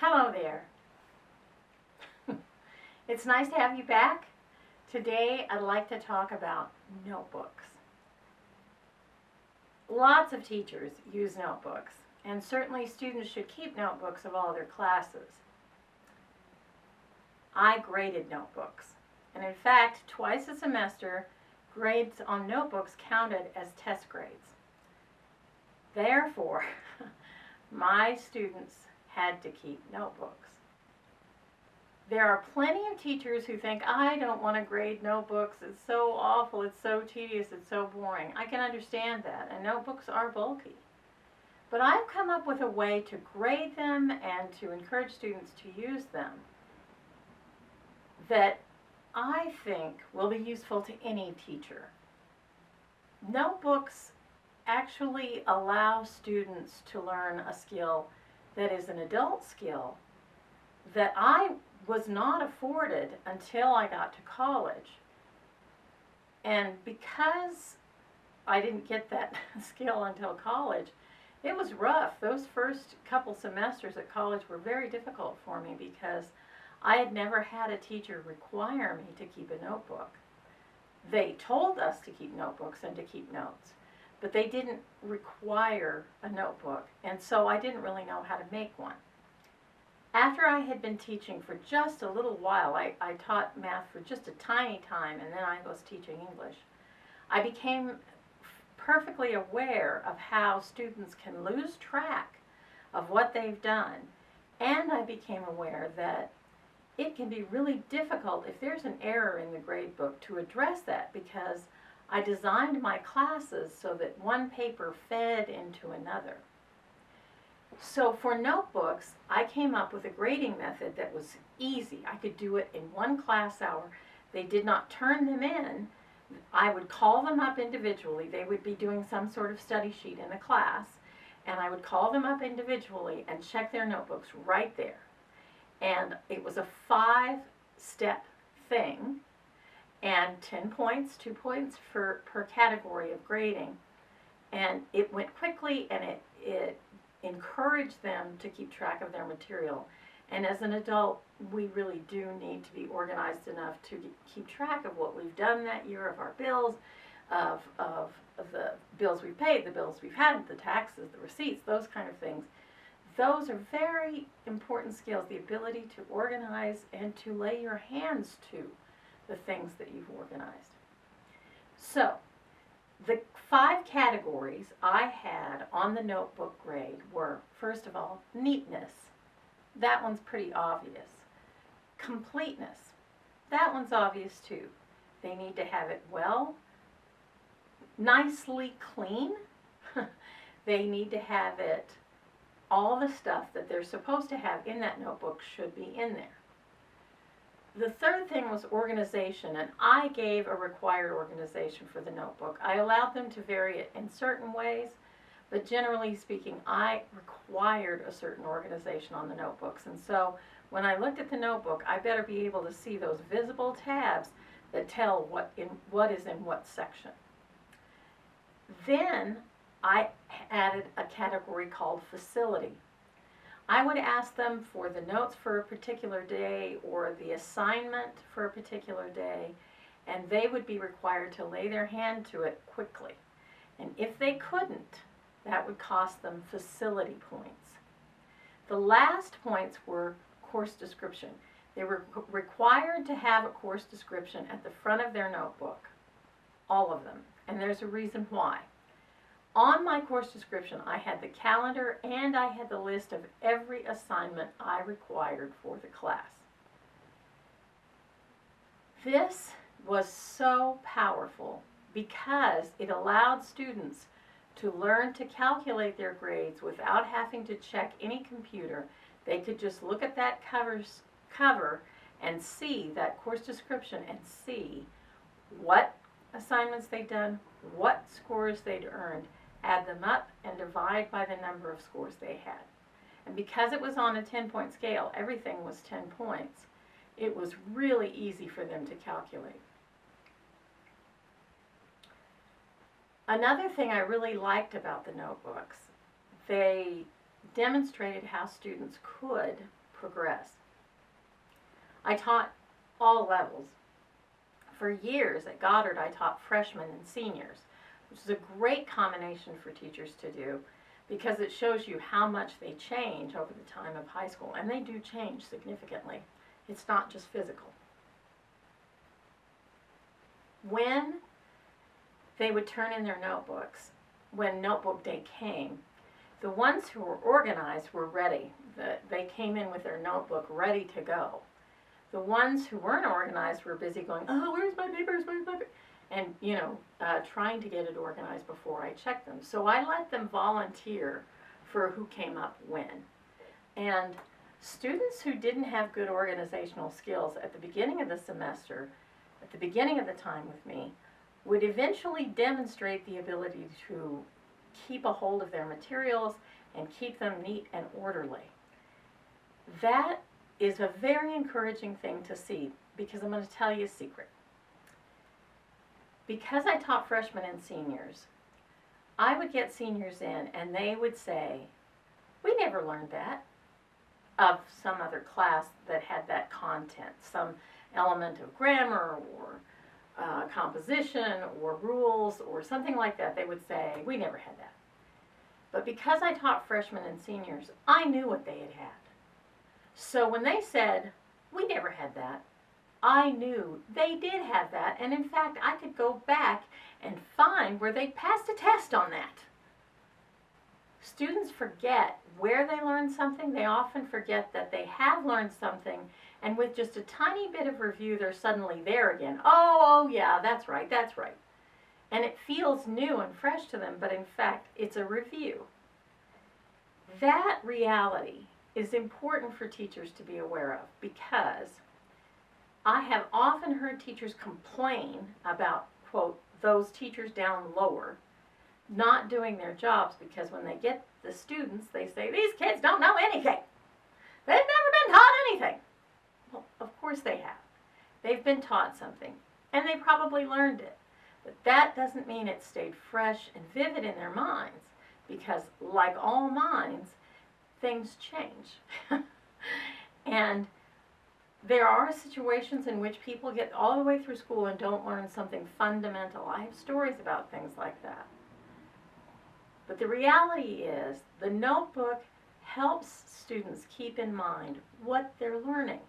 Hello there. It's nice to have you back. Today I'd like to talk about notebooks. Lots of teachers use notebooks, and certainly students should keep notebooks of all their classes. I graded notebooks, and in fact, twice a semester, grades on notebooks counted as test grades. Therefore, my students had to keep notebooks. There are plenty of teachers who think, I don't want to grade notebooks, it's so awful, it's so tedious, it's so boring. I can understand that, and notebooks are bulky. But I've come up with a way to grade them and to encourage students to use them that I think will be useful to any teacher. Notebooks actually allow students to learn a skill that is an adult skill that I was not afforded until I got to college. And because I didn't get that skill until college, it was rough. Those first couple semesters at college were very difficult for me because I had never had a teacher require me to keep a notebook. They told us to keep notebooks and to keep notes, but they didn't require a notebook, and so I didn't really know how to make one. After I had been teaching for just a little while, I taught math for just a tiny time, and then I was teaching English. I became perfectly aware of how students can lose track of what they've done, and I became aware that it can be really difficult if there's an error in the grade book to address that, because I designed my classes so that one paper fed into another. So for notebooks, I came up with a grading method that was easy. I could do it in one class hour. They did not turn them in. I would call them up individually. They would be doing some sort of study sheet in a class, and I would call them up individually and check their notebooks right there. And it was a 5-step thing, and 10 points, 2 points per category of grading. And it went quickly, and it encouraged them to keep track of their material. And as an adult, we really do need to be organized enough to keep track of what we've done that year, of our bills, of the bills we've paid, the bills we've had, the taxes, the receipts, those kind of things. Those are very important skills, the ability to organize and to lay your hands to the things that you've organized. So, the 5 categories I had on the notebook grade were, first of all, neatness. That one's pretty obvious. Completeness. That one's obvious too. They need to have it well, nicely clean. They need to have it, all the stuff that they're supposed to have in that notebook should be in there. The third thing was organization, and I gave a required organization for the notebook. I allowed them to vary it in certain ways, but generally speaking, I required a certain organization on the notebooks. And so when I looked at the notebook, I better be able to see those visible tabs that tell what is in what section. Then I added a category called facility. I would ask them for the notes for a particular day or the assignment for a particular day, and they would be required to lay their hand to it quickly. And if they couldn't, that would cost them facility points. The last points were course description. They were required to have a course description at the front of their notebook, all of them, and there's a reason why. On my course description, I had the calendar and I had the list of every assignment I required for the class. This was so powerful because it allowed students to learn to calculate their grades without having to check any computer. They could just look at that cover and see that course description and see what assignments they'd done, what scores they'd earned, add them up, and divide by the number of scores they had. And because it was on a 10-point scale, everything was 10 points, it was really easy for them to calculate. Another thing I really liked about the notebooks, they demonstrated how students could progress. I taught all levels. For years at Goddard, I taught freshmen and seniors, which is a great combination for teachers to do because it shows you how much they change over the time of high school. And they do change significantly. It's not just physical. When they would turn in their notebooks, when notebook day came, the ones who were organized were ready. They came in with their notebook ready to go. The ones who weren't organized were busy going, oh, where's my papers, where's my papers? And, trying to get it organized before I checked them. So I let them volunteer for who came up when. And students who didn't have good organizational skills at the beginning of the semester, at the beginning of the time with me, would eventually demonstrate the ability to keep a hold of their materials and keep them neat and orderly. That is a very encouraging thing to see, because I'm going to tell you a secret. Because I taught freshmen and seniors, I would get seniors in and they would say, we never learned that, of some other class that had that content, some element of grammar or composition or rules or something like that. They would say, we never had that. But because I taught freshmen and seniors, I knew what they had had. So when they said, we never had that, I knew they did have that, and in fact, I could go back and find where they passed a test on that. Students forget where they learned something. They often forget that they have learned something, and with just a tiny bit of review, they're suddenly there again. Oh, yeah, that's right, that's right. And it feels new and fresh to them, but in fact, it's a review. That reality is important for teachers to be aware of, because I have often heard teachers complain about, quote, those teachers down lower not doing their jobs, because when they get the students, they say, these kids don't know anything. They've never been taught anything. Well, of course they have. They've been taught something, and they probably learned it. But that doesn't mean it stayed fresh and vivid in their minds, because like all minds, things change. And there are situations in which people get all the way through school and don't learn something fundamental. I have stories about things like that. But the reality is, the notebook helps students keep in mind what they're learning.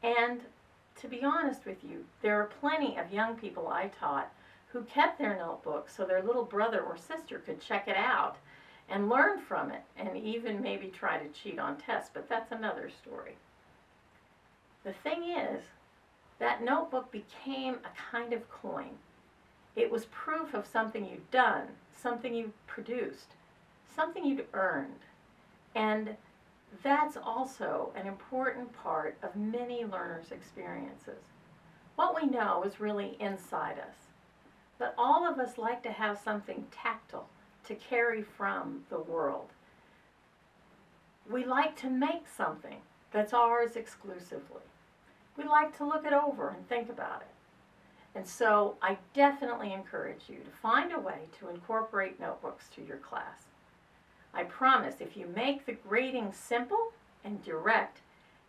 And to be honest with you, there are plenty of young people I taught who kept their notebooks so their little brother or sister could check it out and learn from it, and even maybe try to cheat on tests, but that's another story. The thing is, that notebook became a kind of coin. It was proof of something you'd done, something you produced, something you'd earned. And that's also an important part of many learners' experiences. What we know is really inside us, but all of us like to have something tactile to carry from the world. We like to make something that's ours exclusively. We like to look it over and think about it. And so I definitely encourage you to find a way to incorporate notebooks to your class. I promise, if you make the grading simple and direct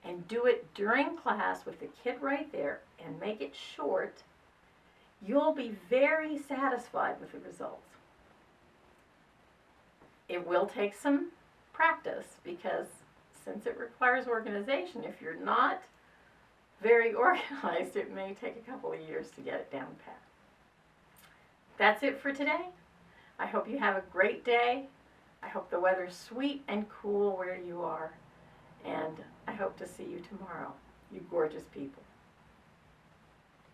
and do it during class with the kid right there and make it short, you'll be very satisfied with the results. It will take some practice, because since it requires organization, if you're not very organized, it may take a couple of years to get it down pat. That's it for today. I hope you have a great day. I hope the weather's sweet and cool where you are. And I hope to see you tomorrow, you gorgeous people.